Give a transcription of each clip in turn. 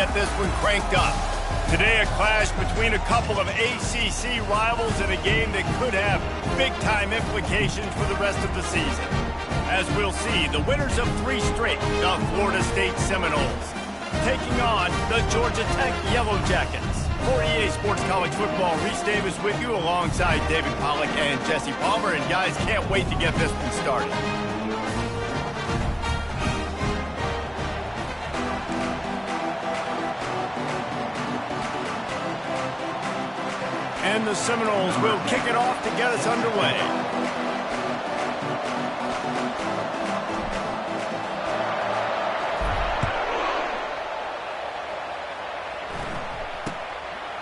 get this one cranked up. Today, a clash between a couple of ACC rivals in a game that could have big-time implications for the rest of the season. As we'll see, the winners of 3 straight, the Florida State Seminoles, taking on the Georgia Tech Yellow Jackets. For EA Sports College Football, Reese Davis with you alongside David Pollack and Jesse Palmer. And guys, can't wait to get this one started. And the Seminoles will kick it off to get us underway.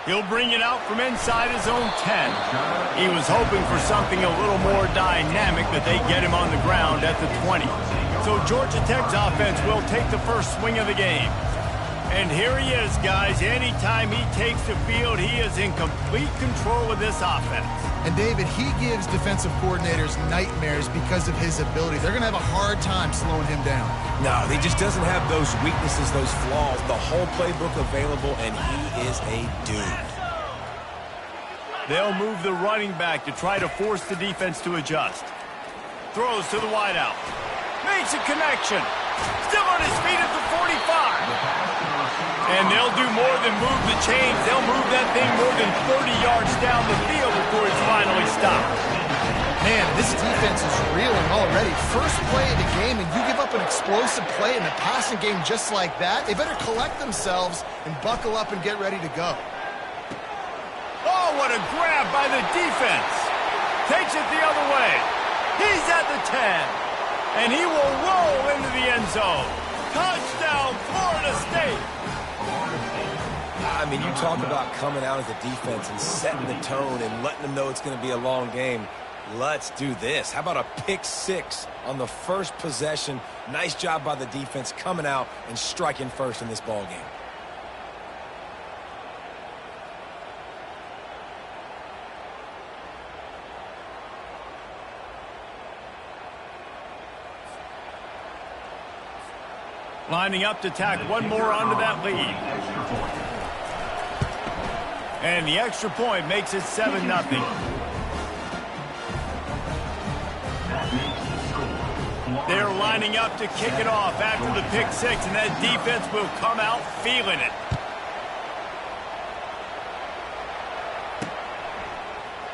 He'll bring it out from inside his own 10. He was hoping for something a little more dynamic, but they get him on the ground at the 20. So Georgia Tech's offense will take the first swing of the game. And here he is, guys. Anytime he takes the field, he is in complete control of this offense. And David, he gives defensive coordinators nightmares because of his ability. They're going to have a hard time slowing him down. No, he just doesn't have those weaknesses, those flaws, the whole playbook available, and he is a dude. They'll move the running back to try to force the defense to adjust. Throws to the wideout. Makes a connection. Still on his feet at the 45. And they'll do more than move the chains. They'll move that thing more than 30 yards down the field before it's finally stopped. Man, this defense is reeling already. First play of the game, and you give up an explosive play in the passing game just like that. They better collect themselves and buckle up and get ready to go. Oh, what a grab by the defense. Takes it the other way. He's at the 10. And he will roll into the end zone. Touchdown, Florida State. I mean, you talk about coming out as a defense and setting the tone and letting them know it's going to be a long game. Let's do this. How about a pick 6 on the first possession? Nice job by the defense coming out and striking first in this ball game. Lining up to tack one more onto that lead. And the extra point makes it 7-0. They're lining up to kick it off after the pick 6, and that defense will come out feeling it.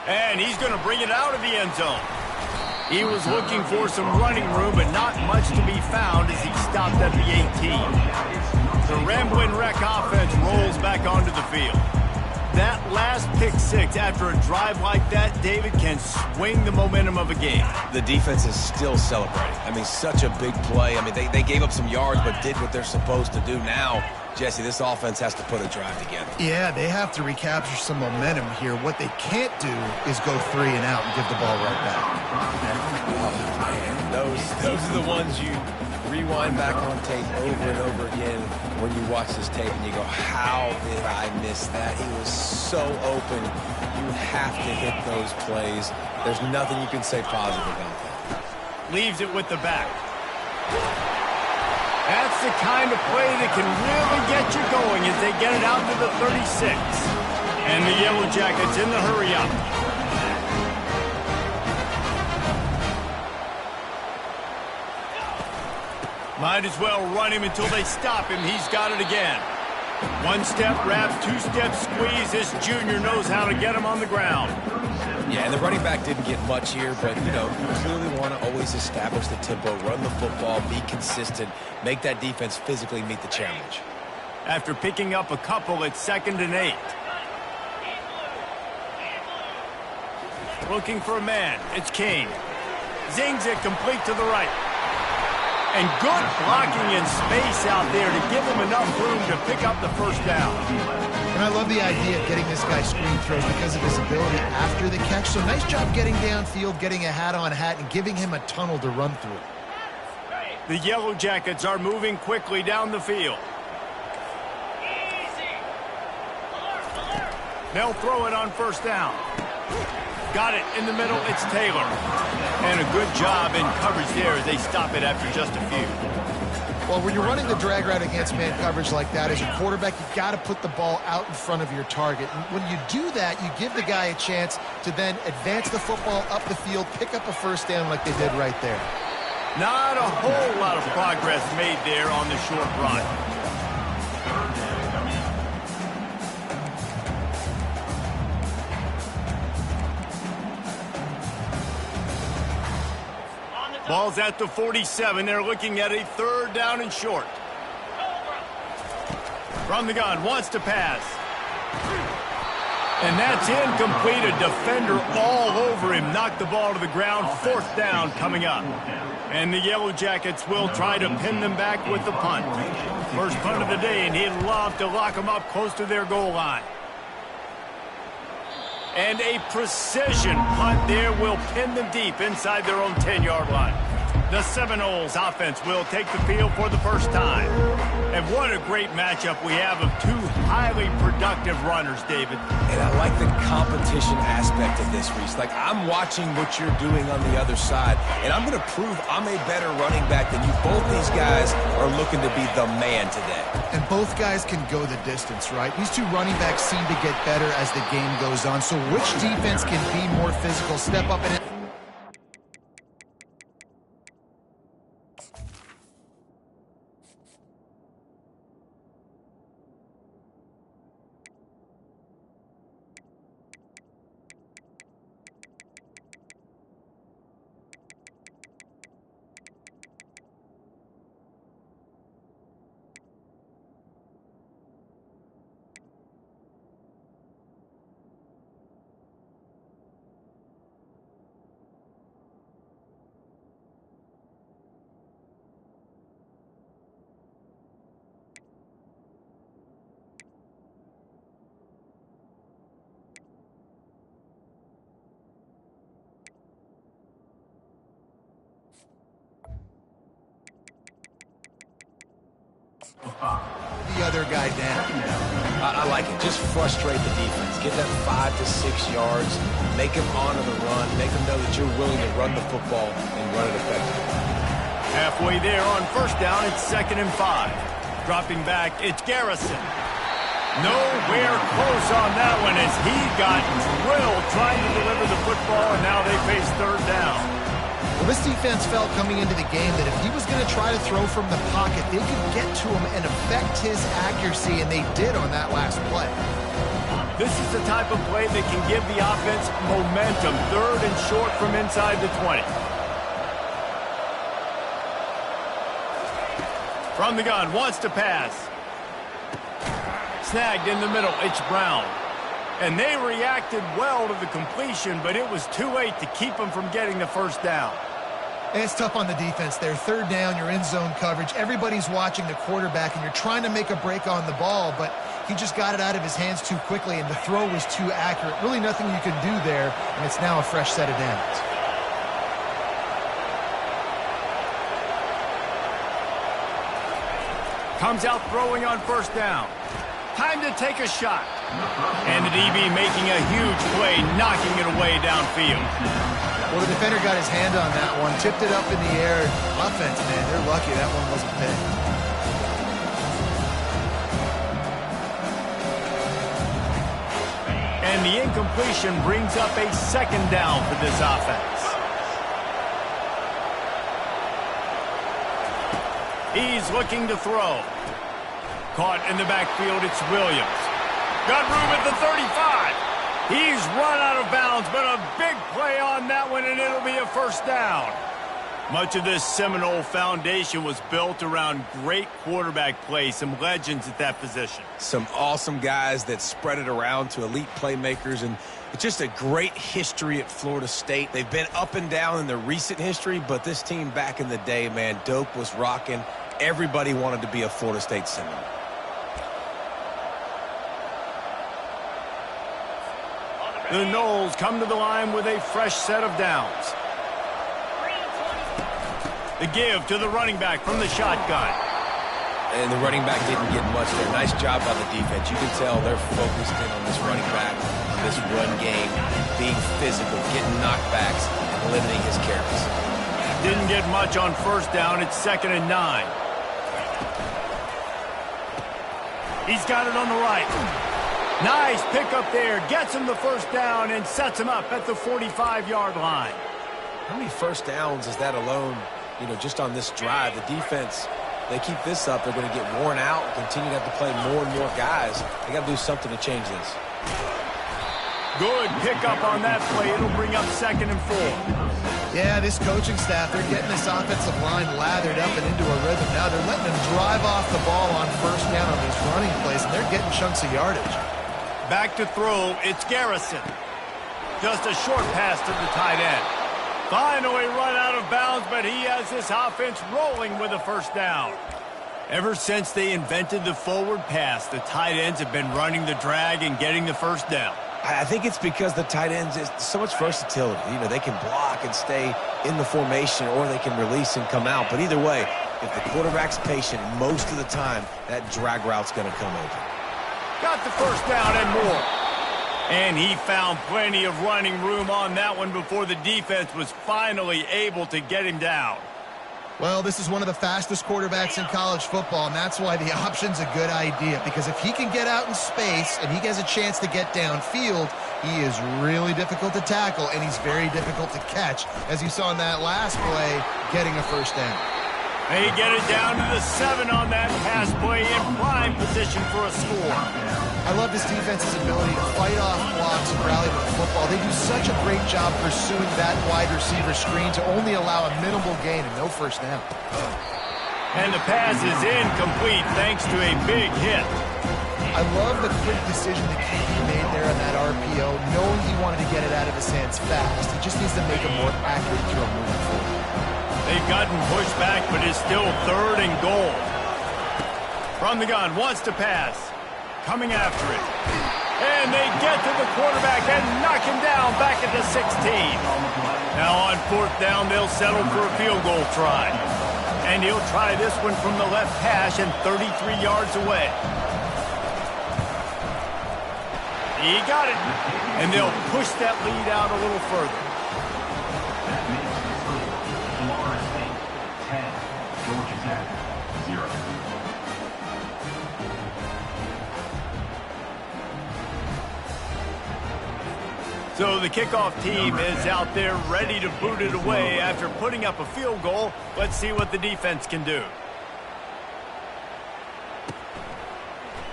And he's going to bring it out of the end zone. He was looking for some running room, but not much to be found as he stopped at the 18. The Ramblin' Wreck offense rolls back onto the field. That last pick 6 after a drive like that, David, can swing the momentum of a game. The defense is still celebrating. I mean, such a big play. I mean, they gave up some yards but did what they're supposed to do. Now, Jesse, this offense has to put a drive together. Yeah, they have to recapture some momentum here. What they can't do is go 3 and out and give the ball right back. Oh, man, those are the ones you rewind back on tape over and over again when you watch this tape and you go, how did I miss that? He was so open. You have to hit those plays. There's nothing you can say positive about that. Leaves it with the back. That's the kind of play that can really get you going as they get it out to the 36. And the Yellow Jackets in the hurry up. Might as well run him until they stop him. He's got it again. 1-step wrap, 2-step squeeze. This junior knows how to get him on the ground. Yeah, and the running back didn't get much here, but, you know, you clearly want to always establish the tempo, run the football, be consistent, make that defense physically meet the challenge. After picking up a couple, it's 2nd and 8. Looking for a man. It's Kane. Zings it complete to the right. And good blocking in space out there to give him enough room to pick up the first down. And I love the idea of getting this guy screen throws because of his ability after the catch. So nice job getting downfield, getting a hat-on hat, and giving him a tunnel to run through. The Yellow Jackets are moving quickly down the field. They'll throw it on first down. Got it in the middle. It's Taylor. And a good job in coverage there as they stop it after just a few. Well, when you're running the drag route against man coverage like that, as a quarterback, you've got to put the ball out in front of your target. And when you do that, you give the guy a chance to then advance the football up the field, pick up a first down like they did right there. Not a whole lot of progress made there on the short run. Ball's at the 47. They're looking at a third down and short. From the gun, wants to pass. And that's incomplete. A defender all over him. Knocked the ball to the ground. Fourth down coming up. And the Yellow Jackets will try to pin them back with the punt. First punt of the day, and he'd love to lock them up close to their goal line. And a precision punt there will pin them deep inside their own 10-yard line. The Seminoles offense will take the field for the first time. And what a great matchup we have of two highly productive runners, David. And I like the competition aspect of this, Reese. Like, I'm watching what you're doing on the other side, and I'm going to prove I'm a better running back than you. Both these guys are looking to be the man today. And both guys can go the distance, right? These two running backs seem to get better as the game goes on. So which defense can be more physical, step up and... the other guy down. I like it. Just frustrate the defense. Get that 5 to 6 yards. Make them honor the run. Make them know that you're willing to run the football and run it effectively. Halfway there on first down, it's 2nd and 5. Dropping back, it's Garrison. Nowhere close on that one as he got drilled trying to deliver the football, and now they face third down. Well, this defense felt coming into the game that if he was going to try to throw from the pocket, they could get to him and affect his accuracy, and they did on that last play. This is the type of play that can give the offense momentum. Third and short from inside the 20. From the gun, wants to pass. Snagged in the middle, it's Brown. And they reacted well to the completion, but it was too late to keep them from getting the first down. And it's tough on the defense there. Third down, you're in zone coverage. Everybody's watching the quarterback, and you're trying to make a break on the ball, but he just got it out of his hands too quickly, and the throw was too accurate. Really nothing you can do there, and it's now a fresh set of downs. Comes out throwing on first down. Time to take a shot. And the DB making a huge play, knocking it away downfield. Well, the defender got his hand on that one, tipped it up in the air. Offense, man, they're lucky that one wasn't picked. And the incompletion brings up a 2nd down for this offense. He's looking to throw. Caught in the backfield, it's Williams. Got room at the 35. He's run out of bounds, but a big play on that one, and it'll be a first down. Much of this Seminole foundation was built around great quarterback play, some legends at that position. Some awesome guys that spread it around to elite playmakers, and it's just a great history at Florida State. They've been up and down in the recent history, but this team back in the day, man, Doak was rocking. Everybody wanted to be a Florida State Seminole. The Noles come to the line with a fresh set of downs. The give to the running back from the shotgun. And the running back didn't get much there. Nice job by the defense. You can tell they're focused in on this running back, on this run game, being physical, getting knockbacks, and limiting his carries. Didn't get much on first down. It's 2nd and 9. He's got it on the right. Nice pickup there. Gets him the first down and sets him up at the 45-yard line. How many first downs is that alone, just on this drive? The defense, they keep this up, they're going to get worn out and continue to have to play more and more guys. They got to do something to change this. Good pickup on that play. It'll bring up 2nd and 4. Yeah, this coaching staff, they're getting this offensive line lathered up and into a rhythm. Now they're letting them drive off the ball on first down on these running plays, and they're getting chunks of yardage. Back to throw, it's Garrison. Just a short pass to the tight end. Finally run out of bounds, but he has this offense rolling with a first down. Ever since they invented the forward pass, the tight ends have been running the drag and getting the first down. I think it's because the tight ends is so much versatility. They can block and stay in the formation, or they can release and come out. But either way, if the quarterback's patient, most of the time, that drag route's going to come open. Got the first down and more. And he found plenty of running room on that one before the defense was finally able to get him down. Well, this is one of the fastest quarterbacks in college football, and that's why the option's a good idea, because if he can get out in space and he has a chance to get downfield, he is really difficult to tackle, and he's very difficult to catch, as you saw in that last play, getting a first down. They get it down to the 7 on that pass play in prime position for a score. I love this defense's ability to fight off blocks and rally with the football. They do such a great job pursuing that wide receiver screen to only allow a minimal gain and no first down. And the pass is incomplete thanks to a big hit. I love the quick decision that QB made there on that RPO, knowing he wanted to get it out of his hands fast. He just needs to make a more accurate throw moving forward. They've gotten pushed back, but it's still 3rd and goal. From the gun, wants to pass. Coming after it. And they get to the quarterback and knock him down back at the 16. Now on 4th down, they'll settle for a field goal try. And he'll try this one from the left hash and 33 yards away. He got it. And they'll push that lead out a little further. So the kickoff team is out there ready to boot it away after putting up a field goal. Let's see what the defense can do.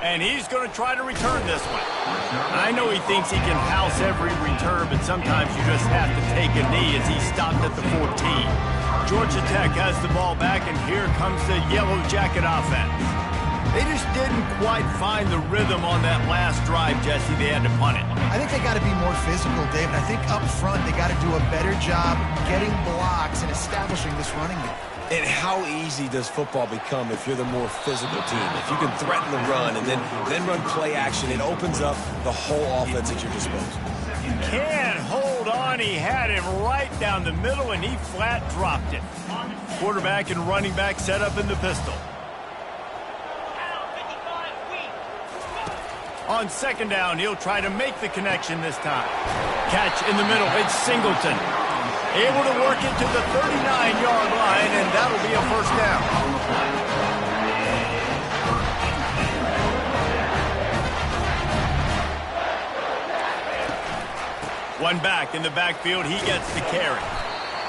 And he's going to try to return this one. I know he thinks he can house every return, but sometimes you just have to take a knee as he stopped at the 14. Georgia Tech has the ball back, and here comes the Yellow Jacket offense. They just didn't quite find the rhythm on that last drive, Jesse. They had to punt it. I think they got to be more physical, David. I think up front they got to do a better job getting blocks and establishing this running game. And how easy does football become if you're the more physical team? If you can threaten the run and then run play action, it opens up the whole offense at your disposal. Can't hold on. He had him right down the middle, and he flat dropped it. Quarterback and running back set up in the pistol. On 2nd down, he'll try to make the connection this time. Catch in the middle. It's Singleton. Able to work it to the 39-yard line, and that'll be a first down. One back in the backfield. He gets the carry.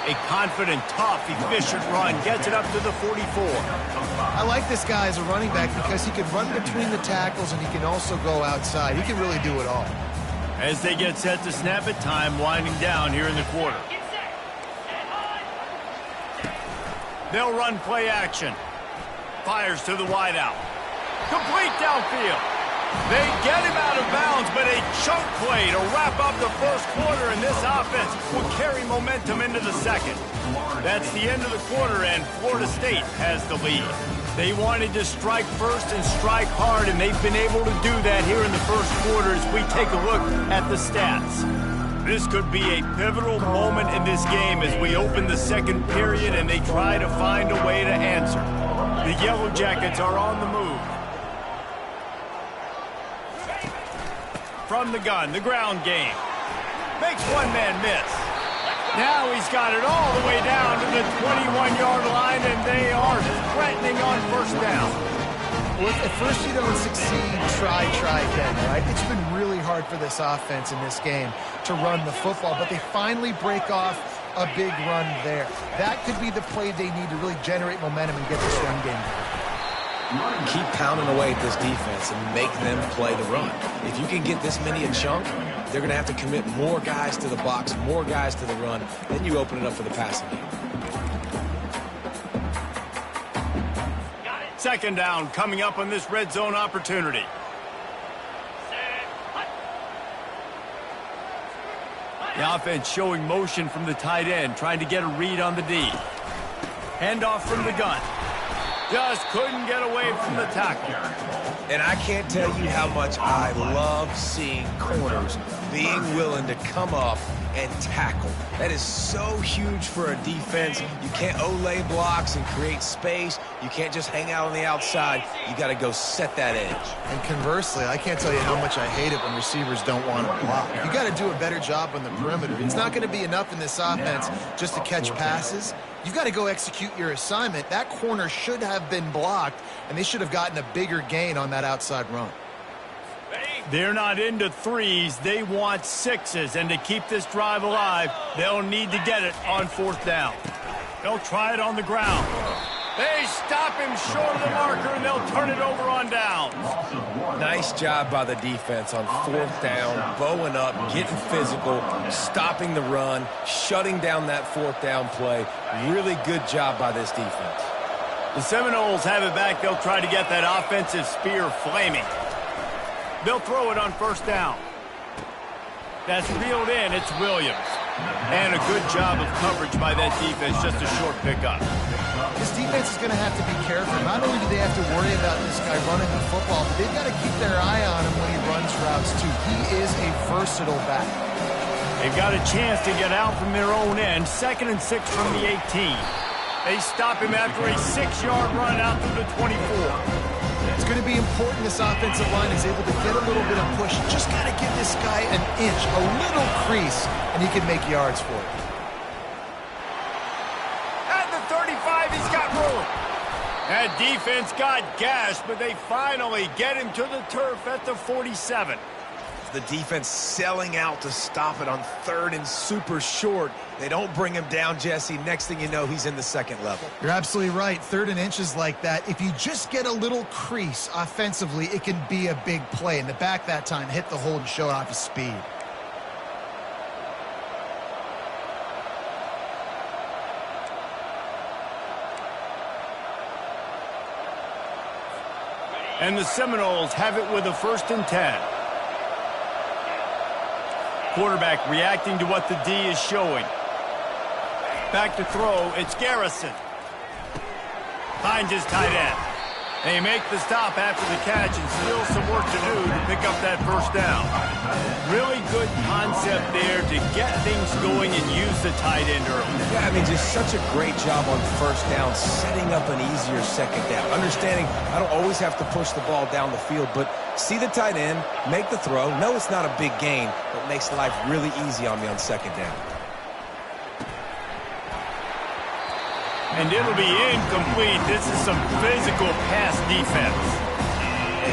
A confident, tough, efficient run gets it up to the 44. I like this guy as a running back because he can run between the tackles and he can also go outside. He can really do it all. As they get set to snap it, time winding down here in the quarter. They'll run play action. Fires to the wideout. Complete downfield. They get him out of bounds, but a chunk play to wrap up the first quarter, and this offense will carry momentum into the second. That's the end of the quarter, and Florida State has the lead. They wanted to strike first and strike hard, and they've been able to do that here in the first quarter as we take a look at the stats. This could be a pivotal moment in this game as we open the second period and they try to find a way to answer. The Yellow Jackets are on the move. From the gun, the ground game. Makes one man miss. Now he's got it all the way down to the 21-yard line, and they are threatening on first down. Well, if at first you don't succeed, try again, right? It's been really hard for this offense in this game to run the football, but they finally break off a big run there. That could be the play they need to really generate momentum and get this run game going. Keep pounding away at this defense and make them play the run. If you can get this many a chunk, they're going to have to commit more guys to the box, more guys to the run. Then you open it up for the passing game. Second down coming up on this red zone opportunity. The offense showing motion from the tight end, trying to get a read on the D. Handoff from the gun. Just couldn't get away from the tackle. And I can't tell you how much I love seeing corners being willing to come up and tackle. That is so huge for a defense. You can't olay blocks and create space. You can't just hang out on the outside. You got to go set that edge. And conversely, I can't tell you how much I hate it when receivers don't want to block. You got to do a better job on the perimeter. It's not going to be enough in this offense just to catch passes. You've got to go execute your assignment. That corner should have been blocked, and they should have gotten a bigger gain on that outside run. They're not into threes. They want sixes. And to keep this drive alive, they'll need to get it on fourth down. They'll try it on the ground. They stop him short of the marker, and they'll turn it over on downs. Nice job by the defense on fourth down, bowing up, getting physical, stopping the run, shutting down that fourth down play. Really good job by this defense. The Seminoles have it back. They'll try to get that offensive spear flaming. They'll throw it on first down. That's reeled in. It's Williams. And a good job of coverage by that defense. Just a short pickup. This defense is going to have to be careful. Not only do they have to worry about this guy running the football, but they've got to keep their eye on him when he runs routes, too. He is a versatile back. They've got a chance to get out from their own end. 2nd and 6 from the 18. They stop him after a 6-yard run out to the 24. It's going to be important this offensive line is able to get a little bit of push. Just got to give this guy an inch, a little crease, and he can make yards for it. At the 35, he's got room. That defense got gashed, but they finally get him to the turf at the 47. The defense selling out to stop it on 3rd and super short. They don't bring him down, Jesse. Next thing you know, he's in the second level. You're absolutely right. 3rd and inches like that. If you just get a little crease offensively, it can be a big play. And the back that time hit the hole and showed off his speed. And the Seminoles have it with a 1st and 10. Quarterback reacting to what the D is showing. Back to throw, it's Garrison. Finds his tight end. They make the stop after the catch and still some work to do to pick up that first down. Really good concept there to get things going and use the tight end early. Yeah, I mean, just such a great job on first down, setting up an easier second down. Understanding I don't always have to push the ball down the field, but see the tight end, make the throw. No, it's not a big gain, but makes life really easy on me on second down. And it'll be incomplete. This is some physical pass defense.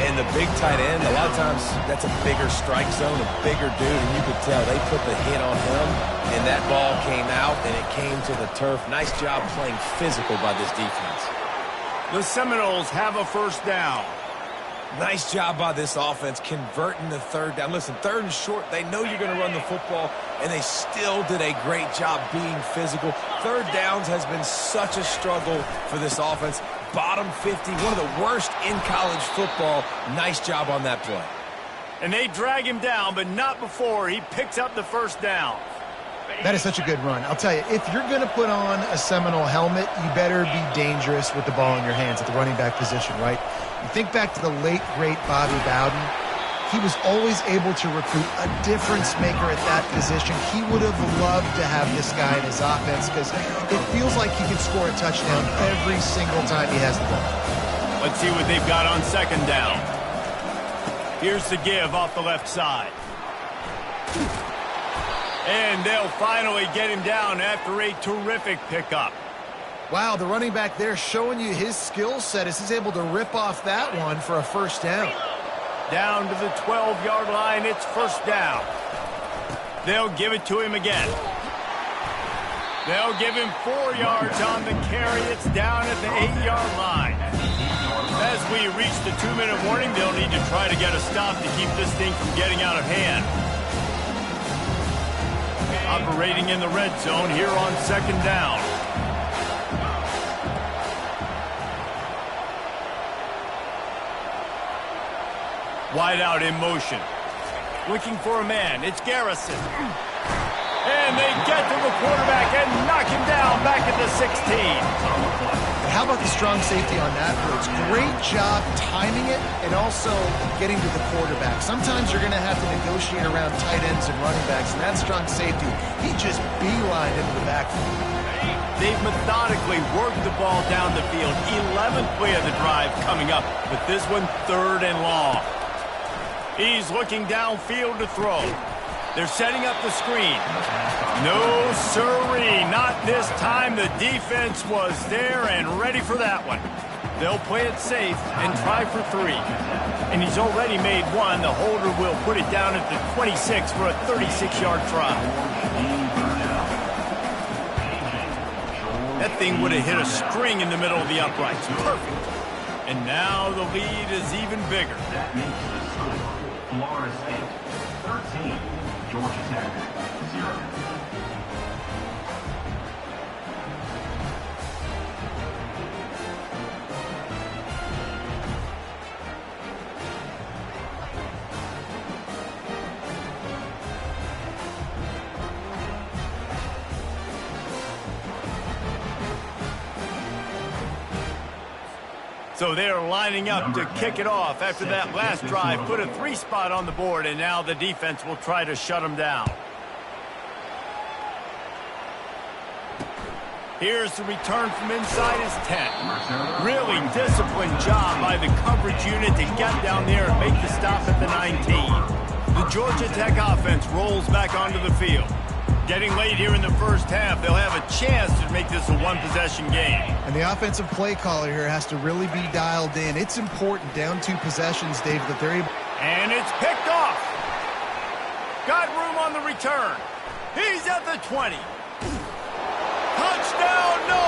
And the big tight end, a lot of times that's a bigger strike zone, a bigger dude, and you could tell they put the hit on him, and that ball came out, and it came to the turf. Nice job playing physical by this defense. The Seminoles have a first down. Nice job by this offense converting the 3rd down. Listen, 3rd and short, they know you're going to run the football, and they still did a great job being physical. 3rd downs has been such a struggle for this offense. Bottom 50, one of the worst in college football. Nice job on that play. And they drag him down, but not before he picks up the first down. That is such a good run. I'll tell you, if you're going to put on a Seminole helmet, you better be dangerous with the ball in your hands at the running back position, right? You think back to the late, great Bobby Bowden. He was always able to recruit a difference maker at that position. He would have loved to have this guy in his offense because it feels like he can score a touchdown every single time he has the ball. Let's see what they've got on second down. Here's the give off the left side. And they'll finally get him down after a terrific pickup. Wow, the running back there showing you his skill set as he's able to rip off that one for a first down. Down to the 12-yard line, it's first down. They'll give it to him again. They'll give him 4 yards on the carry. It's down at the 8-yard line. As we reach the 2-minute warning, they'll need to try to get a stop to keep this thing from getting out of hand. Operating in the red zone here on second down. Wide out in motion. Looking for a man. It's Garrison. And they get to the quarterback and knock him down back at the 16. How about the strong safety on that blitz? Great job timing it and also getting to the quarterback. Sometimes you're going to have to negotiate around tight ends and running backs, and that strong safety, he just beelined into the backfield. They've methodically worked the ball down the field. 11th play of the drive coming up, but this one 3rd and long. He's looking downfield to throw. They're setting up the screen. No, sirree, not this time. The defense was there and ready for that one. They'll play it safe and try for 3. And he's already made 1. The holder will put it down at the 26 for a 36-yard try. That thing would have hit a string in the middle of the uprights. Perfect. And now the lead is even bigger. Florida State 13, Georgia Tech 0. So they're lining up to kick it off after that last drive. Put a 3 spot on the board, and now the defense will try to shut them down. Here's the return from inside his 10. Really disciplined job by the coverage unit to get down there and make the stop at the 19. The Georgia Tech offense rolls back onto the field. Getting late here in the first half, they'll have a chance to make this a one-possession game. And the offensive play caller here has to really be dialed in. It's important down 2 possessions, Dave, that they're able... And it's picked off. Got room on the return. He's at the 20. Touchdown, no!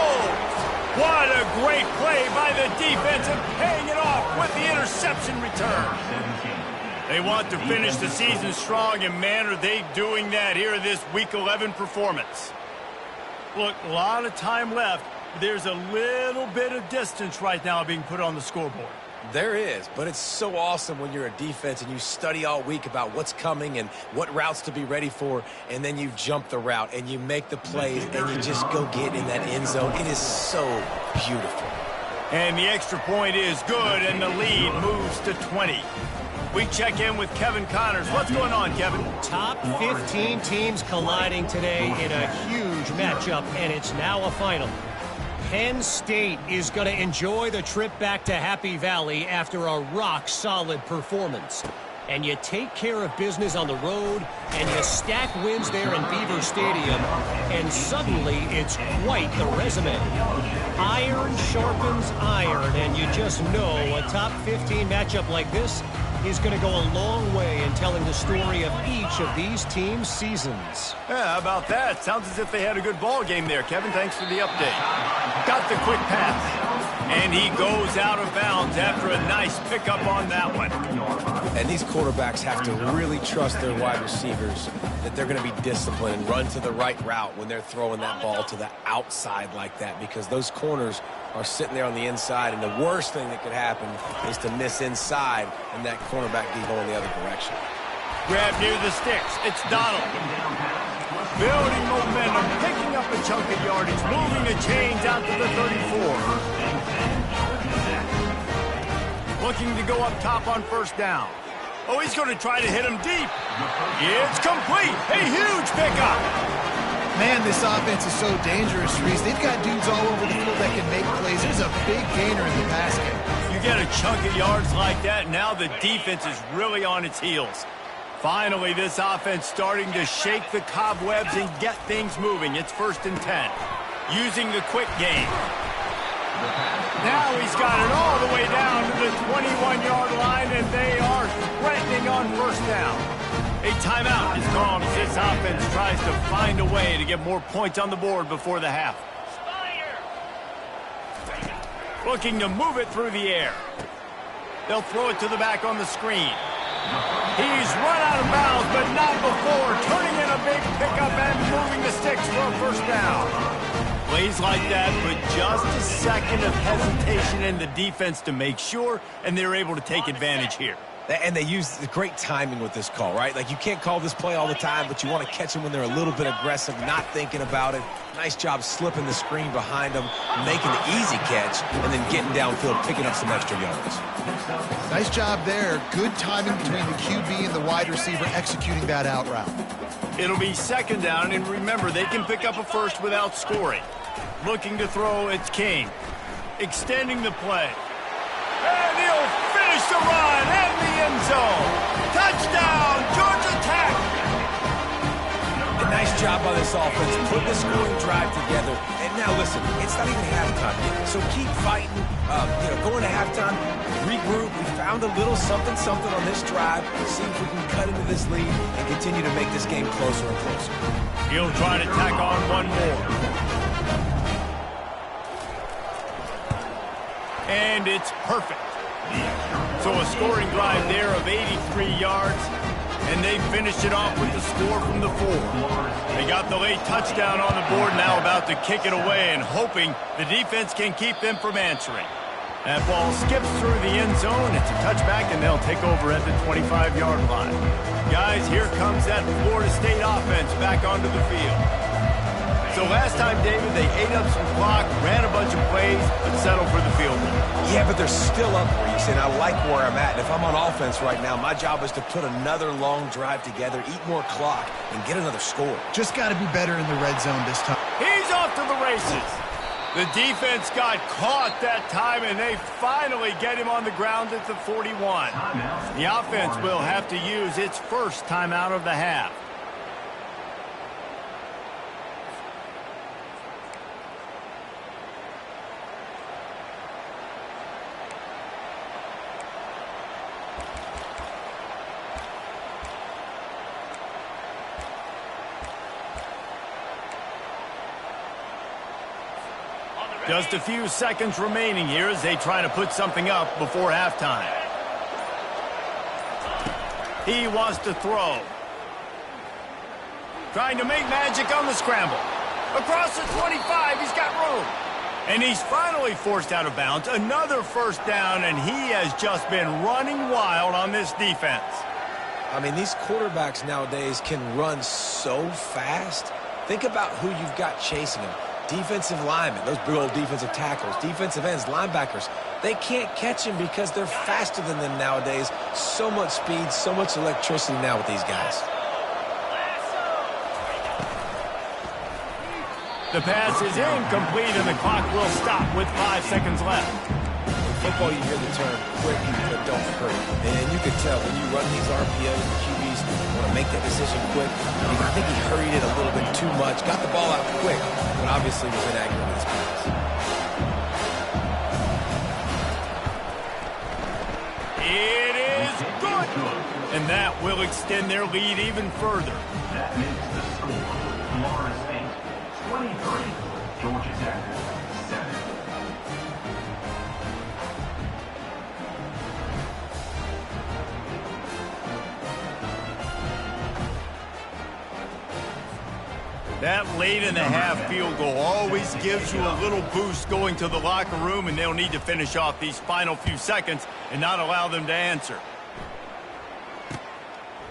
What a great play by the defense and paying it off with the interception return. They want to finish the season strong, and man, are they doing that here in this Week 11 performance. Look, a lot of time left. There's a little bit of distance right now being put on the scoreboard. There is, but it's so awesome when you're a defense and you study all week about what's coming and what routes to be ready for, and then you jump the route and you make the plays and you just go get in that end zone. It is so beautiful. And the extra point is good, and the lead moves to 20. We check in with Kevin Connors. What's going on, Kevin? Top 15 teams colliding today in a huge matchup, and it's now a final. Penn State is going to enjoy the trip back to Happy Valley after a rock-solid performance. And you take care of business on the road, and you stack wins there in Beaver Stadium, and suddenly it's quite the resume. Iron sharpens iron, and you just know a top 15 matchup like this is going to go a long way in telling the story of each of these teams' seasons. Yeah, how about that? Sounds as if they had a good ball game there, Kevin. Thanks for the update. Got the quick pass. And he goes out of bounds after a nice pickup on that one. And these quarterbacks have to really trust their wide receivers that they're going to be disciplined and run to the right route when they're throwing that ball to the outside like that, because those corners are sitting there on the inside, and the worst thing that could happen is to miss inside and that cornerback be going the other direction. Grab near the sticks. It's Donald. Building momentum, picking up a chunk of yardage, moving the chains out to the 34. Looking to go up top on first down. Oh, he's going to try to hit him deep. It's complete. A huge pickup. Man, this offense is so dangerous, Reese. They've got dudes all over the field that can make plays. There's a big gainer in the pass game. You get a chunk of yards like that, now the defense is really on its heels. Finally, this offense starting to shake the cobwebs and get things moving. It's 1st and 10. using the quick game. Now he's got it all the way down to the 21-yard line, and they are threatening on first down. A timeout is called as this offense tries to find a way to get more points on the board before the half. Looking to move it through the air. They'll throw it to the back on the screen. He's run out of bounds, but not before turning in a big pickup and moving the sticks for a first down. Plays like that, but just a second of hesitation in the defense to make sure, and they're able to take advantage here. And they use the great timing with this call, right? Like, you can't call this play all the time, but you want to catch them when they're a little bit aggressive, not thinking about it. Nice job slipping the screen behind them, making the easy catch, and then getting downfield, picking up some extra yards. Nice job there. Good timing between the QB and the wide receiver executing that out route. It'll be second down, and remember, they can pick up a first without scoring. Looking to throw, it's King. Extending the play. And he'll finish the run in the end zone. Touchdown, Georgia Tech. A nice job by this offense, putting the scoring drive together. And now listen, it's not even halftime yet, so keep fighting. Going to halftime, regroup. We found a little something on this drive. See if we can cut into this lead and continue to make this game closer and closer. He'll try to tack on one more. And it's perfect. So a scoring drive there of 83 yards, and they finished it off with the score from the 4. They got the late touchdown on the board, now about to kick it away and hoping the defense can keep them from answering. That ball skips through the end zone. It's a touchback, and they'll take over at the 25-yard line. Guys, here comes that Florida State offense back onto the field. So last time, David, they ate up some clock, ran a bunch of plays, but settled for the field goal. Yeah, but they're still up, Reese, and I like where I'm at. And if I'm on offense right now, my job is to put another long drive together, eat more clock, and get another score. Just got to be better in the red zone this time. He's off to the races. The defense got caught that time, and they finally get him on the ground at the 41. The offense will have to use its first timeout of the half. Just a few seconds remaining here as they try to put something up before halftime. He wants to throw. Trying to make magic on the scramble. Across the 25, he's got room. And he's finally forced out of bounds. Another first down, and he has just been running wild on this defense. I mean, these quarterbacks nowadays can run so fast. Think about who you've got chasing them. Defensive linemen, those big old defensive tackles, defensive ends, linebackers, they can't catch him because they're faster than them nowadays. So much speed, so much electricity now with these guys. The pass is incomplete, and the clock will stop with 5 seconds left. In football, you hear the term quick, but don't hurry. And you can tell when you run these RPOs, the QBs want to make that decision quick. I think he hurried it a little bit too much, got the ball out quick, but obviously was inaccurate with his pass. It is good, and that will extend their lead even further. That makes the score Florida State 23, Georgia Tech 7. That late in the half field goal always gives you a little boost going to the locker room, and they'll need to finish off these final few seconds and not allow them to answer.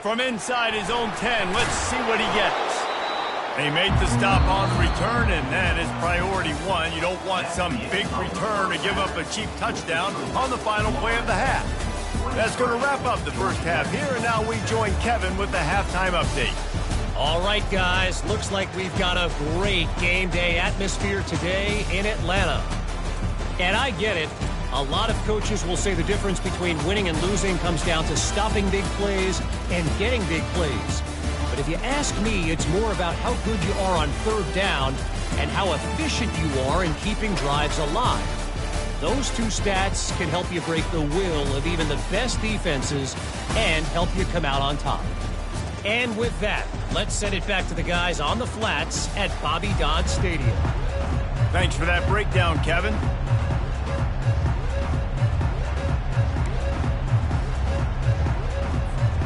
From inside his own 10, let's see what he gets. They make the stop on return, and that is priority one. You don't want some big return to give up a cheap touchdown on the final play of the half. That's going to wrap up the first half here, and now we join Kevin with the halftime update. All right, guys, looks like we've got a great game day atmosphere today in Atlanta. And I get it. A lot of coaches will say the difference between winning and losing comes down to stopping big plays and getting big plays. But if you ask me, it's more about how good you are on third down and how efficient you are in keeping drives alive. Those two stats can help you break the will of even the best defenses and help you come out on top. And with that, let's send it back to the guys on the flats at Bobby Dodd Stadium. Thanks for that breakdown, Kevin.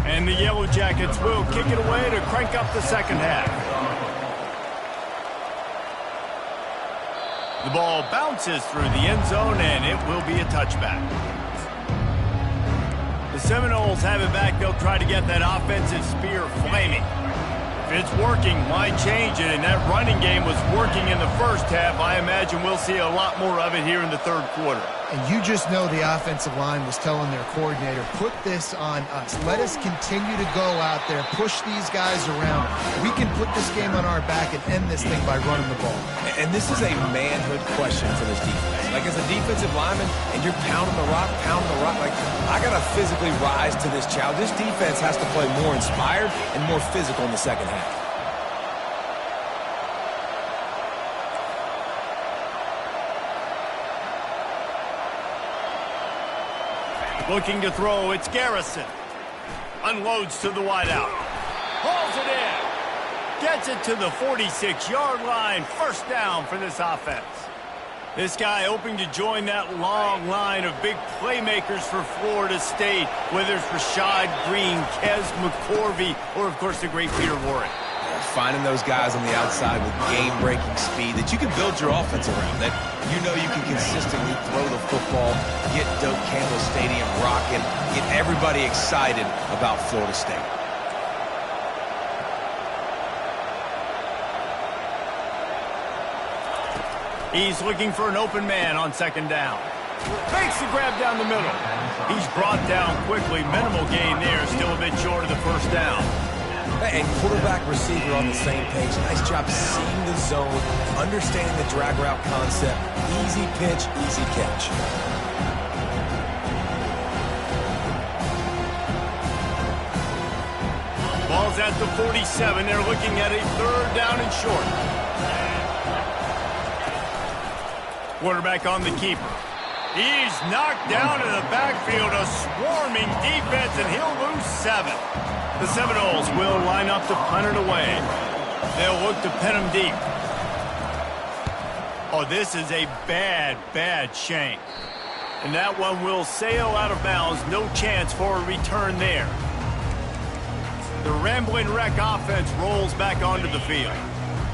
And the Yellow Jackets will kick it away to crank up the second half. The ball bounces through the end zone, and it will be a touchback. The Seminoles have it back. They'll try to get that offensive spear flaming. If it's working, why change it? And that running game was working in the first half. I imagine we'll see a lot more of it here in the third quarter. And you just know the offensive line was telling their coordinator, put this on us. Let us continue to go out there, push these guys around. We can put this game on our back and end this thing by running the ball. And this is a manhood question for this defense. Like, as a defensive lineman, and you're pounding the rock, like, I got to physically rise to this challenge. This defense has to play more inspired and more physical in the second half. Looking to throw, it's Garrison. Unloads to the wideout. Hauls it in. Gets it to the 46-yard line. First down for this offense. This guy hoping to join that long line of big playmakers for Florida State, whether it's Rashad Green, Kez McCorvey, or, of course, the great Peter Warren. Finding those guys on the outside with game-breaking speed that you can build your offense around, that you know you can consistently throw the football, get Doak Campbell Stadium rocking, get everybody excited about Florida State. He's looking for an open man on second down. Makes the grab down the middle. He's brought down quickly. Minimal gain there, still a bit short of the first down. And quarterback, receiver on the same page. Nice job seeing the zone, understanding the drag route concept. Easy pitch, easy catch. Ball's at the 47. They're looking at a third down and short. Quarterback on the keeper. He's knocked down in the backfield. A swarming defense, and he'll lose 7. The Seminoles will line up to punt it away. They'll look to pin him deep. Oh, this is a bad shank. And that one will sail out of bounds. No chance for a return there. The Rambling Wreck offense rolls back onto the field.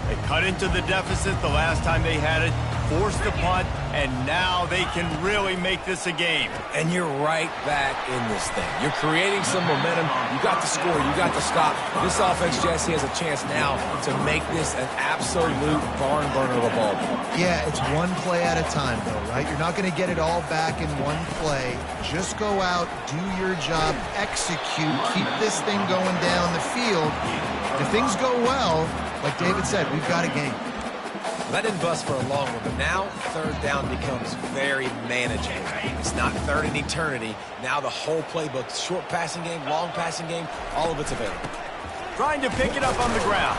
They cut into the deficit the last time they had it, forced the punt, and now they can really make this a game. And you're right back in this thing. You're creating some momentum. You got the score. You got the stop. This offense, Jesse, has a chance now to make this an absolute barn burner of a ball game. Yeah, it's one play at a time, though, right? You're not going to get it all back in one play. Just go out, do your job, execute, keep this thing going down the field. If things go well, like David said, we've got a game. That didn't bust for a long one, but now third down becomes very manageable. It's not third in eternity. Now the whole playbook, short passing game, long passing game, all of it's available. Trying to pick it up on the ground.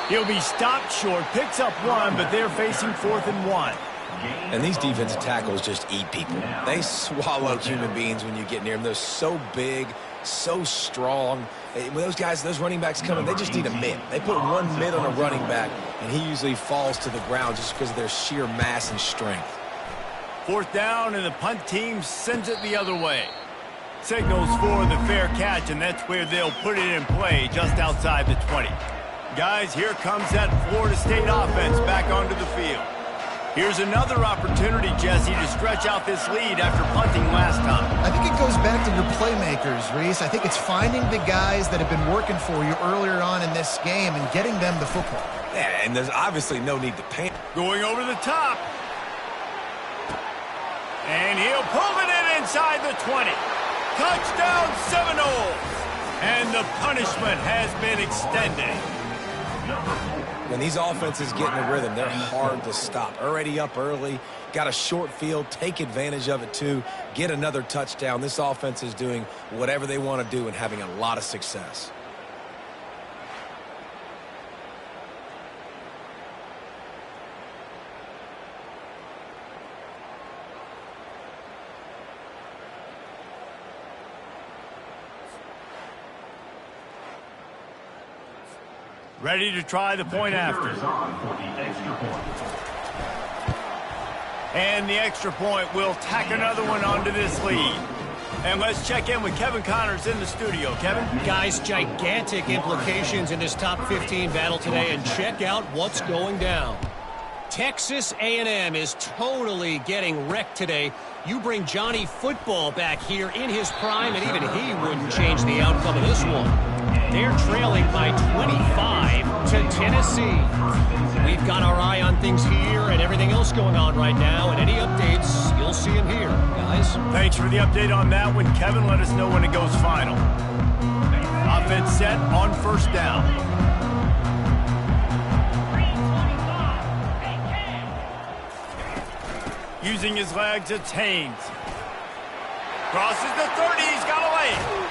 He'll be stopped short, picks up 1, but they're facing 4th and 1. And these defensive tackles just eat people. They swallow human beings when you get near them. They're so big, so strong. When those guys, those running backs come in, they just need a mid. They put one mid on a running back, and he usually falls to the ground just because of their sheer mass and strength. 4th down, and the punt team sends it the other way. Signals for the fair catch, and that's where they'll put it in play, just outside the 20. Guys, here comes that Florida State offense back onto the field. Here's another opportunity, Jesse, to stretch out this lead after punting last time. I think it goes back to your playmakers, Reese. I think it's finding the guys that have been working for you earlier on in this game and getting them the football. Yeah, and there's obviously no need to panic. Going over the top. And he'll pull it in inside the 20. Touchdown Seminoles. And the punishment has been extended. When these offenses get in a rhythm, they're hard to stop. Already up early, got a short field, take advantage of it too, get another touchdown. This offense is doing whatever they want to do and having a lot of success. Ready to try the point after. And the extra point will tack another one onto this lead. And let's check in with Kevin Connors in the studio. Kevin? Guys, gigantic implications in this top 15 battle today, and check out what's going down. Texas A&M is totally getting wrecked today. You bring Johnny Football back here in his prime, and even he wouldn't change the outcome of this one. They're trailing by 25 to Tennessee. We've got our eye on things here and everything else going on right now, and any updates, you'll see them here, guys. Thanks for the update on that one, Kevin. Let us know when it goes final. Offense set on first down. Using his legs, it's Haynes. Crosses the 30, he's got a lane.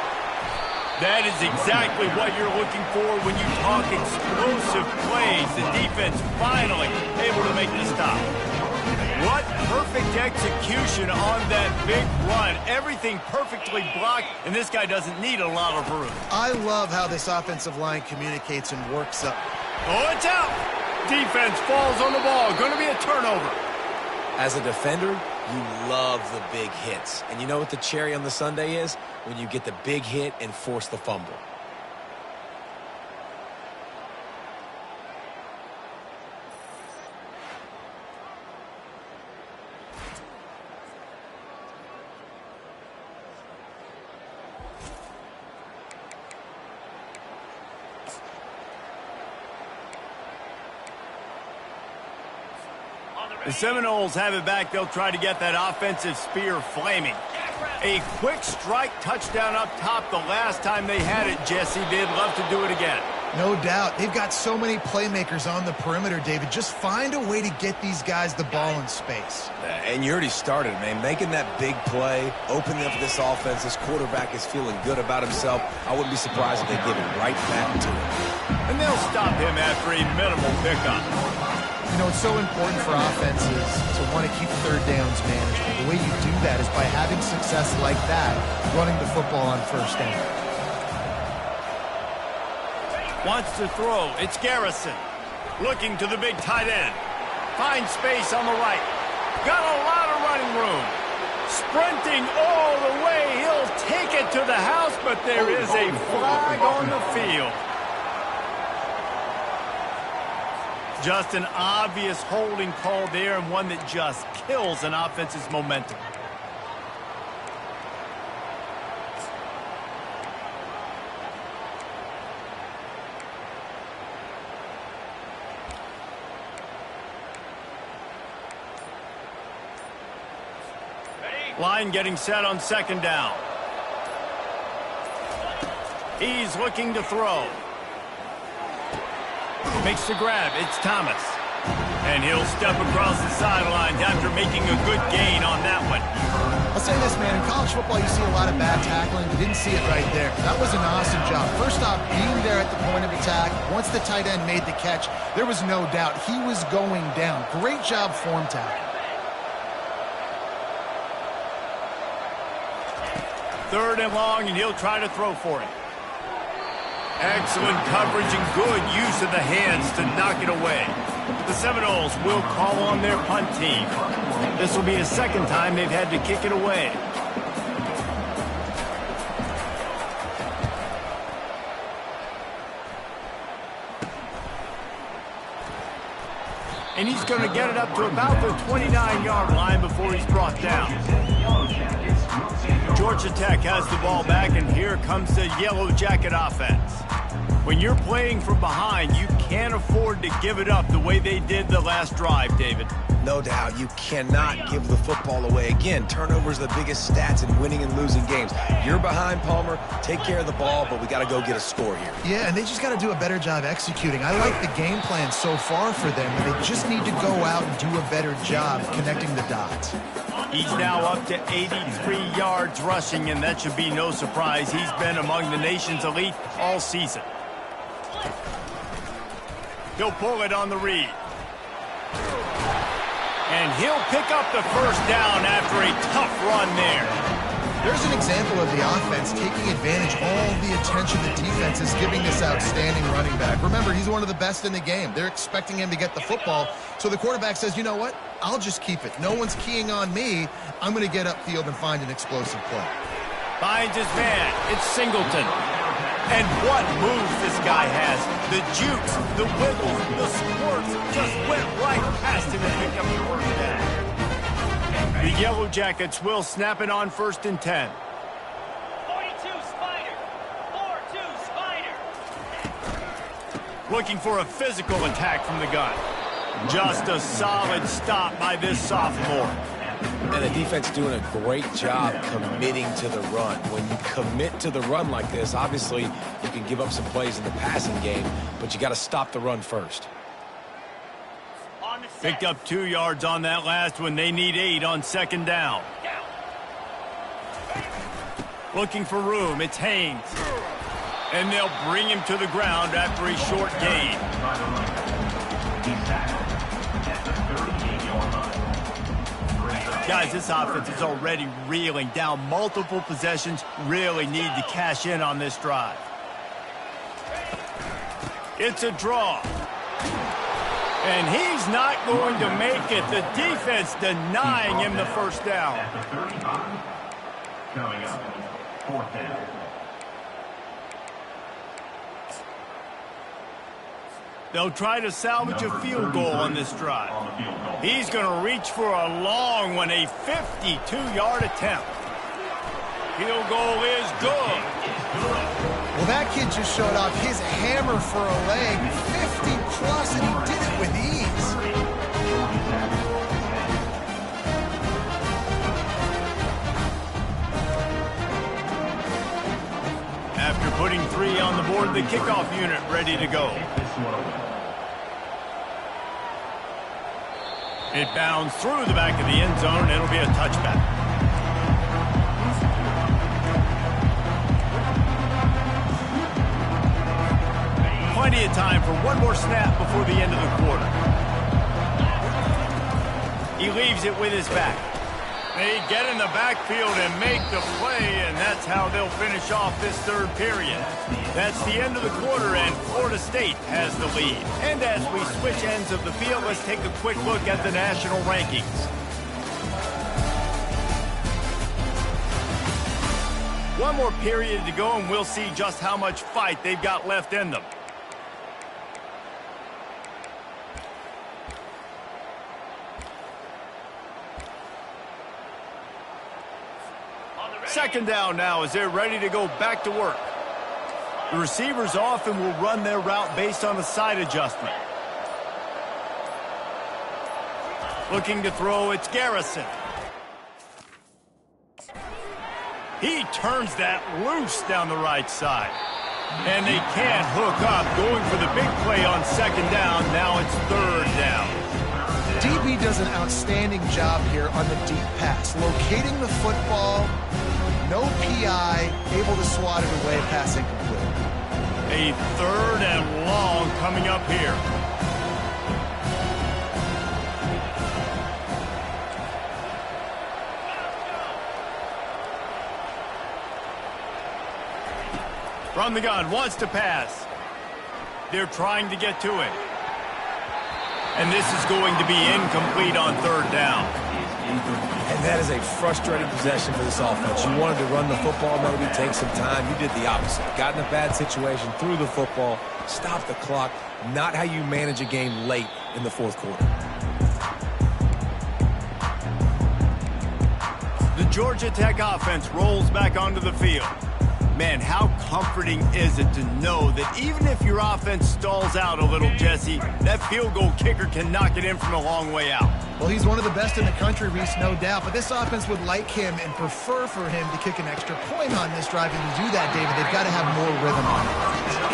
That is exactly what you're looking for when you talk explosive plays. The defense finally able to make the stop. What perfect execution on that big run. Everything perfectly blocked, and this guy doesn't need a lot of room. I love how this offensive line communicates and works up. Oh, it's out. Defense falls on the ball. Going to be a turnover. As a defender, you love the big hits. And you know what the cherry on the sundae is? When you get the big hit and force the fumble. The Seminoles have it back. They'll try to get that offensive spear flaming. A quick strike touchdown up top the last time they had it, Jesse. They'd love to do it again. No doubt. They've got so many playmakers on the perimeter, David. Just find a way to get these guys the ball in space. And you already started, man. Making that big play, opening up this offense. This quarterback is feeling good about himself. I wouldn't be surprised if they give it right back to him. And they'll stop him after a minimal pickup. You know, it's so important for offenses to want to keep third downs manageable. The way you do that is by having success like that, running the football on first down. Wants to throw. It's Garrison. Looking to the big tight end. Finds space on the right. Got a lot of running room. Sprinting all the way. He'll take it to the house, but there is a flag on the field. Just an obvious holding call there, and one that just kills an offense's momentum. Line getting set on second down. He's looking to throw. Makes the grab. It's Thomas. And he'll step across the sidelines after making a good gain on that one. I'll say this, man. In college football, you see a lot of bad tackling. You didn't see it right there. That was an awesome job. First off, being there at the point of attack. Once the tight end made the catch, there was no doubt he was going down. Great job form tackle. Third and long, and he'll try to throw for it. Excellent coverage and good use of the hands to knock it away. The Seminoles will call on their punt team. This will be the second time they've had to kick it away. And he's going to get it up to about the 29-yard line before he's brought down. Georgia Tech has the ball back, and here comes the Yellow Jacket offense. When you're playing from behind, you can't afford to give it up the way they did the last drive, David. No doubt, you cannot give the football away. Again, turnovers are the biggest stats in winning and losing games. You're behind, Palmer. Take care of the ball, but we got to go get a score here. Yeah, and they just got to do a better job executing. I like the game plan so far for them, but they just need to go out and do a better job connecting the dots. He's now up to 83 yards rushing, and that should be no surprise. He's been among the nation's elite all season. He'll pull it on the read. And he'll pick up the first down after a tough run there. There's an example of the offense taking advantage of all the attention the defense is giving this outstanding running back. Remember, he's one of the best in the game. They're expecting him to get the football. So the quarterback says, you know what? I'll just keep it. No one's keying on me. I'm going to get upfield and find an explosive play. Finds his man. It's Singleton. And what moves this guy has. The jukes, the wiggles, the squirts just went right past him and picked up the first down. The Yellow Jackets will snap it on 1st and 10. 42 Spider. 4-2 Spider. Looking for a physical attack from the gun. Just a solid stop by this sophomore. And the defense doing a great job committing to the run. When you commit to the run like this, obviously you can give up some plays in the passing game, but you got to stop the run first. Picked up 2 yards on that last one. They need 8 on 2nd down. Looking for room. It's Haynes. And they'll bring him to the ground after a short gain. Guys, this offense is already reeling down. Multiple possessions, really need to cash in on this drive. It's a draw. And he's not going to make it. The defense denying him the first down. Coming up, 4th down. They'll try to salvage a field goal on this drive. He's going to reach for a long one, a 52-yard attempt. Field goal is good. Well, that kid just showed off his hammer for a leg, 50-plus, and he did it with ease. After putting 3 on the board, the kickoff unit ready to go. It bounds through the back of the end zone, and it'll be a touchback. Plenty of time for one more snap before the end of the quarter. He leaves it with his back. They get in the backfield and make the play, and that's how they'll finish off this 3rd period. That's the end of the quarter, and Florida State has the lead. And as we switch ends of the field, let's take a quick look at the national rankings. One more period to go, and we'll see just how much fight they've got left in them. Second down now as they're ready to go back to work. The receivers often will run their route based on a side adjustment. Looking to throw, it's Garrison. He turns that loose down the right side. And they can't hook up, going for the big play on 2nd down. Now it's 3rd down. DB does an outstanding job here on the deep pass, locating the football. No PI, able to swat it away, pass incomplete. A 3rd and long coming up here. From the gun, wants to pass. They're trying to get to it. And this is going to be incomplete on 3rd down. And that is a frustrating possession for this offense. You wanted to run the football, maybe take some time. You did the opposite. Got in a bad situation, threw the football, stopped the clock. Not how you manage a game late in the 4th quarter. The Georgia Tech offense rolls back onto the field. Man, how comforting is it to know that even if your offense stalls out a little, Jesse, that field goal kicker can knock it in from a long way out. Well, he's one of the best in the country, Reese, no doubt. But this offense would like him and prefer for him to kick an extra point on this drive. And to do that, David, they've got to have more rhythm on it.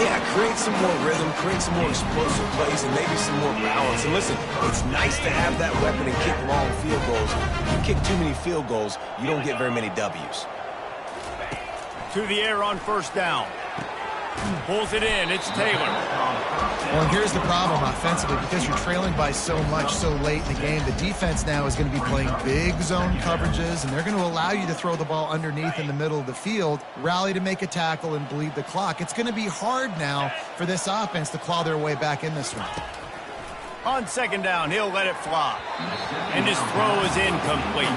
Yeah, create some more rhythm, create some more explosive plays, and maybe some more balance. And listen, it's nice to have that weapon and kick long field goals. You kick too many field goals, you don't get very many W's. To the air on 1st down. Pulls it in. It's Taylor. Well, and here's the problem offensively. Because you're trailing by so much so late in the game, the defense now is going to be playing big zone coverages, and they're going to allow you to throw the ball underneath in the middle of the field, rally to make a tackle, and bleed the clock. It's going to be hard now for this offense to claw their way back in this one. On second down, he'll let it fly. And his throw is incomplete.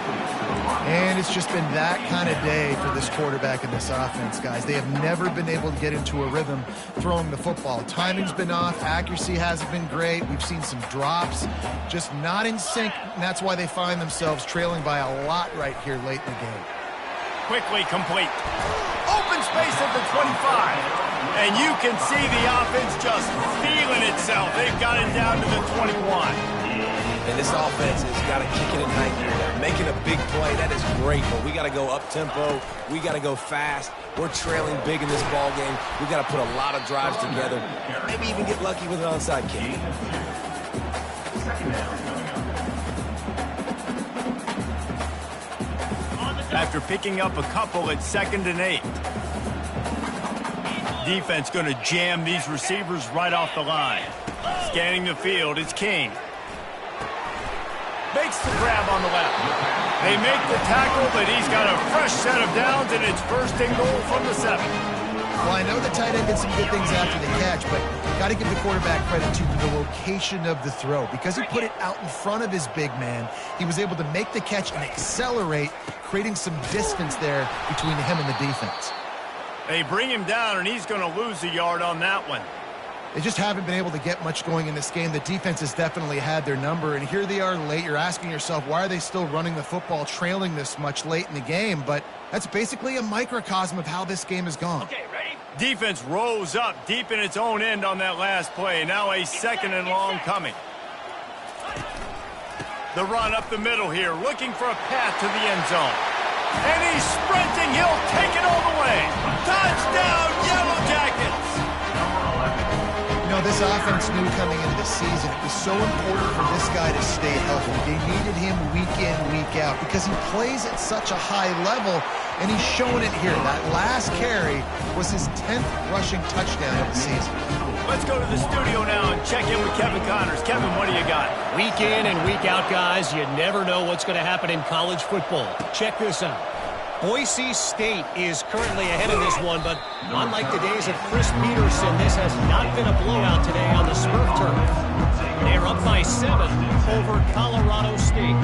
And it's just been that kind of day for this quarterback and this offense, guys. They have never been able to get into a rhythm throwing the football. Timing's been off. Accuracy hasn't been great. We've seen some drops, just not in sync. And that's why they find themselves trailing by a lot right here late in the game. Quickly complete. Open space at the 25. And you can see the offense just feeling itself. They've got it down to the 21. And this offense has got to kick it in high gear. They're making a big play. That is great, but we got to go up-tempo. We got to go fast. We're trailing big in this ball game. We got to put a lot of drives together. Maybe even get lucky with an onside kick. After picking up a couple at 2nd and 8. Defense going to jam these receivers right off the line. Scanning the field, it's King. Makes the grab on the left. They make the tackle, but he's got a fresh set of downs, and it's 1st and goal from the 7. Well, I know the tight end did some good things after the catch, but got to give the quarterback credit to the location of the throw. Because he put it out in front of his big man, he was able to make the catch and accelerate, creating some distance there between him and the defense. They bring him down, and he's going to lose a yard on that one. They just haven't been able to get much going in this game. The defense has definitely had their number, and here they are late. You're asking yourself, why are they still running the football, trailing this much late in the game? But that's basically a microcosm of how this game has gone. Okay, ready? Defense rose up deep in its own end on that last play. Now a 2nd and long coming. The run up the middle here, looking for a path to the end zone. And he's sprinting. He'll take it all the way. Touchdown, Yellow Jackets! You know, this offense knew coming into the season it was so important for this guy to stay healthy. They needed him week in, week out because he plays at such a high level, and he's showing it here. That last carry was his 10th rushing touchdown of the season. Let's go to the studio now and check in with Kevin Connors. Kevin, what do you got? Week in and week out, guys, you never know what's going to happen in college football. Check this out. Boise State is currently ahead of this one, but unlike the days of Chris Peterson, this has not been a blowout today on the Smurf turf. They're up by 7 over Colorado State.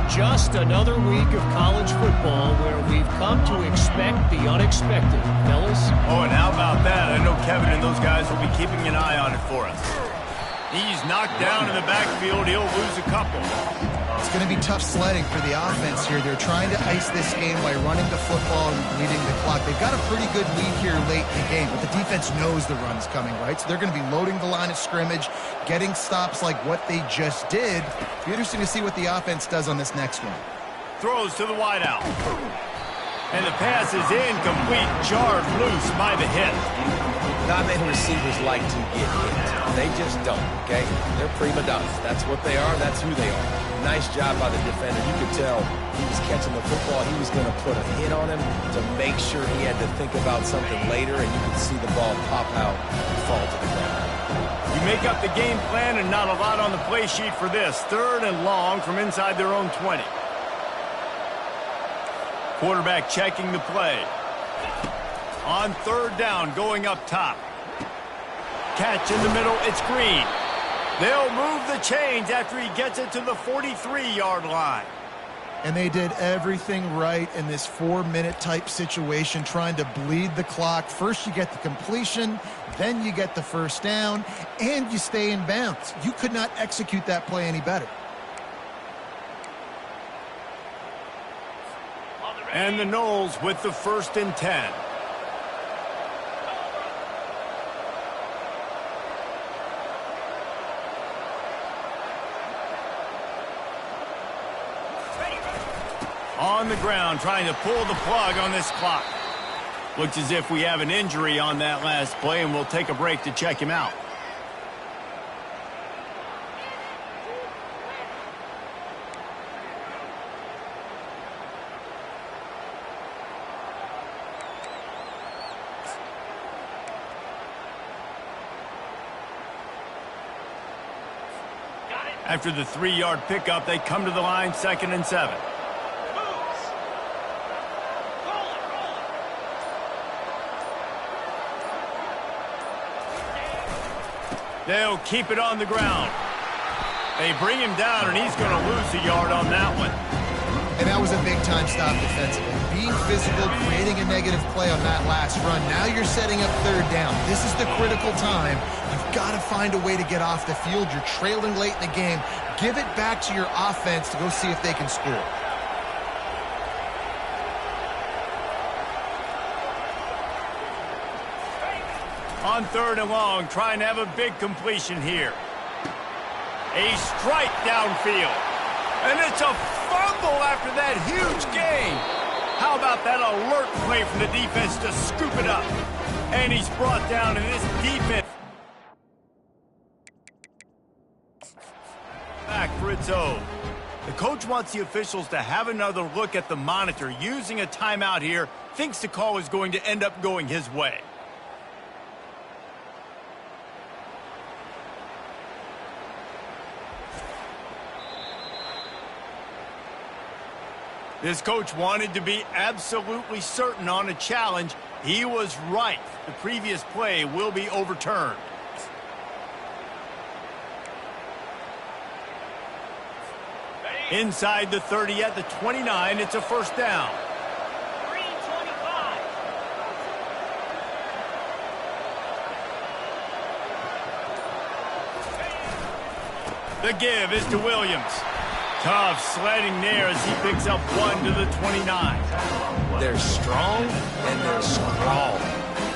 Just another week of college football where we've come to expect the unexpected, fellas. Oh, and how about that? I know Kevin and those guys will be keeping an eye on it for us. He's knocked down in the backfield. He'll lose a couple. It's going to be tough sledding for the offense here. They're trying to ice this game by running the football and bleeding the clock. They've got a pretty good lead here late in the game, but the defense knows the run's coming, right? So they're going to be loading the line of scrimmage, getting stops like what they just did. It'll be interesting to see what the offense does on this next one. Throws to the wideout. And the pass is incomplete, jarred loose by the hit. Not many receivers like to get hit. They just don't, okay? They're prima donnas. That's what they are. That's who they are. Nice job by the defender. You could tell he was catching the football. He was going to put a hit on him to make sure he had to think about something later, and you could see the ball pop out and fall to the ground. You make up the game plan and not a lot on the play sheet for this. 3rd and long from inside their own 20. Quarterback checking the play. On 3rd down, going up top. Catch in the middle, it's Green. They'll move the chains after he gets it to the 43-yard line. And they did everything right in this 4-minute type situation, trying to bleed the clock. First you get the completion, then you get the first down, and you stay in bounds. You could not execute that play any better. And the Noles with the 1st and 10. On the ground, trying to pull the plug on this clock. Looks as if we have an injury on that last play, and we'll take a break to check him out. After the 3-yard pickup, they come to the line, 2nd and 7. They'll keep it on the ground. They bring him down, and he's going to lose a yard on that one. And that was a big-time stop defensively. Being physical, creating a negative play on that last run. Now you're setting up 3rd down. This is the critical time. You've got to find a way to get off the field. You're trailing late in the game. Give it back to your offense to go see if they can score. On 3rd and long, trying to have a big completion here. A strike downfield. And it's a fumble after that huge gain. How about that alert play from the defense to scoop it up? And he's brought down in this defense. Back for its own. The coach wants the officials to have another look at the monitor. Using a timeout here, thinks the call is going to end up going his way. This coach wanted to be absolutely certain on a challenge. He was right. The previous play will be overturned. Inside the 30 at the 29, it's a 1st down. Green 25. The give is to Williams. Tough sledding there as he picks up 1 to the 29. They're strong and they're scrawl.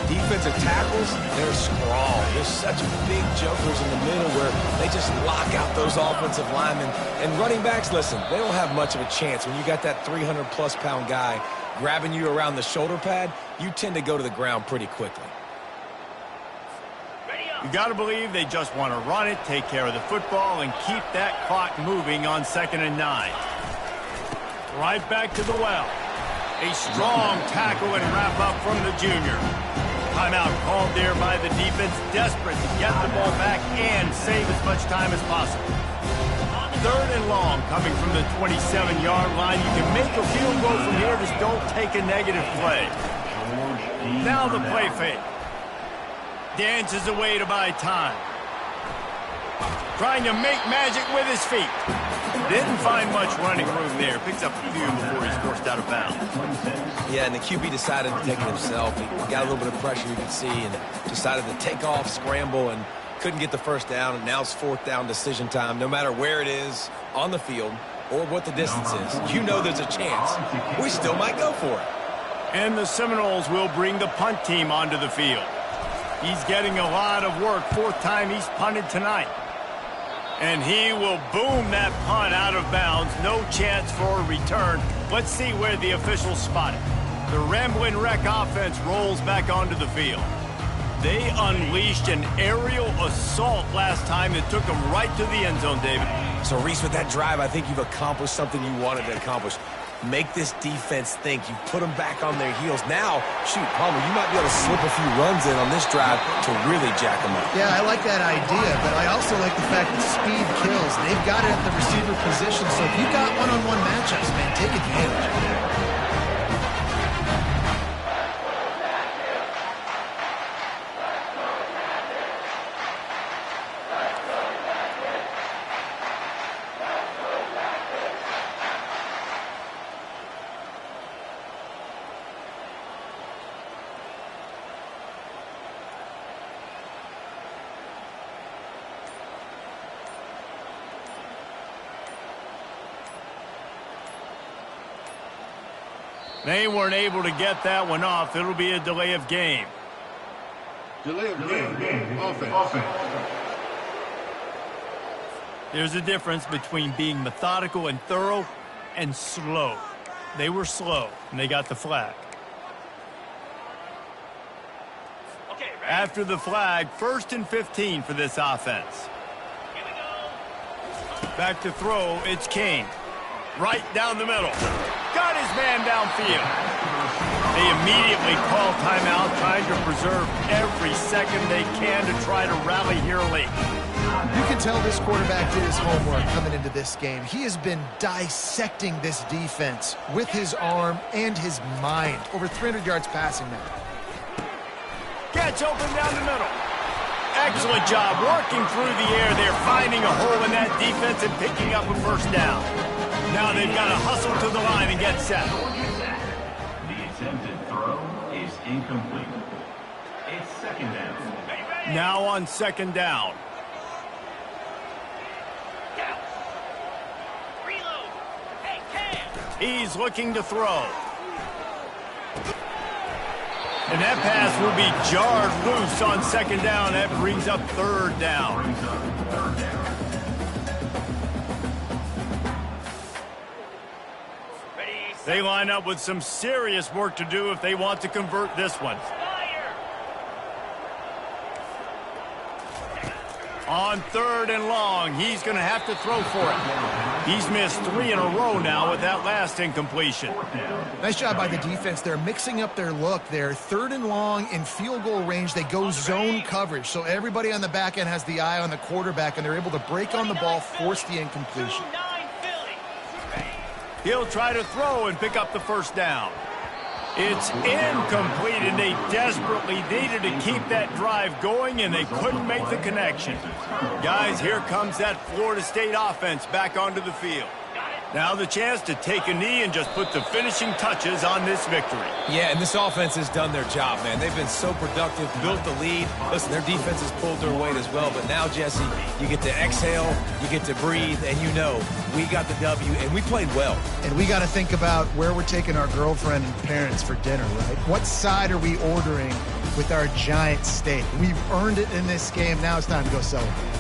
Defensive tackles, they're scrawl. There's such big jokers in the middle where they just lock out those offensive linemen. And running backs, listen, they don't have much of a chance. When you got that 300-plus pound guy grabbing you around the shoulder pad, you tend to go to the ground pretty quickly. You got to believe they just want to run it, take care of the football, and keep that clock moving on 2nd and 9. Right back to the well. A strong tackle and wrap up from the junior. Timeout called there by the defense, desperate to get the ball back and save as much time as possible. 3rd and long coming from the 27-yard line. You can make a field goal from here, just don't take a negative play. Now the play fake. Dances away to buy time. Trying to make magic with his feet. Didn't find much running room there. Picks up a few before he's forced out of bounds. Yeah, and the QB decided to take it himself. He got a little bit of pressure, you could see, and decided to take off, scramble, and couldn't get the 1st down. And now it's 4th down decision time. No matter where it is on the field or what the distance is, you know there's a chance. We still might go for it. And the Seminoles will bring the punt team onto the field. He's getting a lot of work. 4th time he's punted tonight. And he will boom that punt out of bounds. No chance for a return. Let's see where the officials spot it. The Ramblin' Wreck offense rolls back onto the field. They unleashed an aerial assault last time that took them right to the end zone, David. So, Reese, with that drive, I think you've accomplished something you wanted to accomplish. Make this defense think. You put them back on their heels. Now, shoot, Palmer, you might be able to slip a few runs in on this drive to really jack them up. Yeah, I like that idea, but I also like the fact that speed kills. They've got it at the receiver position, so if you've got one-on-one matchups, man, take advantage. They weren't able to get that one off. It'll be a delay of game. Delay of game. Offense. There's a difference between being methodical and thorough and slow. They were slow, and they got the flag. Okay, ready? After the flag, 1st and 15 for this offense. Here we go. Back to throw, it's King. Right down the middle. Got his man downfield. They immediately call timeout, trying to preserve every second they can to try to rally here late. You can tell this quarterback did his homework coming into this game. He has been dissecting this defense with his arm and his mind. Over 300 yards passing now. Catch open down the middle. Excellent job working through the air. They're finding a hole in that defense and picking up a first down. Now they've got to hustle to the line and get set. The attempted throw is incomplete. It's second down. Now on second down. Reload. Hey, Cam. He's looking to throw. And that pass will be jarred loose on second down. That brings up third down. They line up with some serious work to do if they want to convert this one. On third and long, he's going to have to throw for it. He's missed 3 in a row now with that last incompletion. Nice job by the defense. They're mixing up their look there. Third and long in field goal range. They go zone coverage. So everybody on the back end has the eye on the quarterback, and they're able to break on the ball, force the incompletion. He'll try to throw and pick up the first down. It's incomplete, and they desperately needed to keep that drive going, and they couldn't make the connection. Guys, here comes that Florida State offense back onto the field. Now the chance to take a knee and just put the finishing touches on this victory. Yeah, and this offense has done their job, man. They've been so productive, built the lead. Listen, their defense has pulled their weight as well. But now, Jesse, you get to exhale, you get to breathe, and you know we got the W, and we played well. And we got to think about where we're taking our girlfriend and parents for dinner, right? What side are we ordering with our giant steak? We've earned it in this game. Now it's time to go celebrate.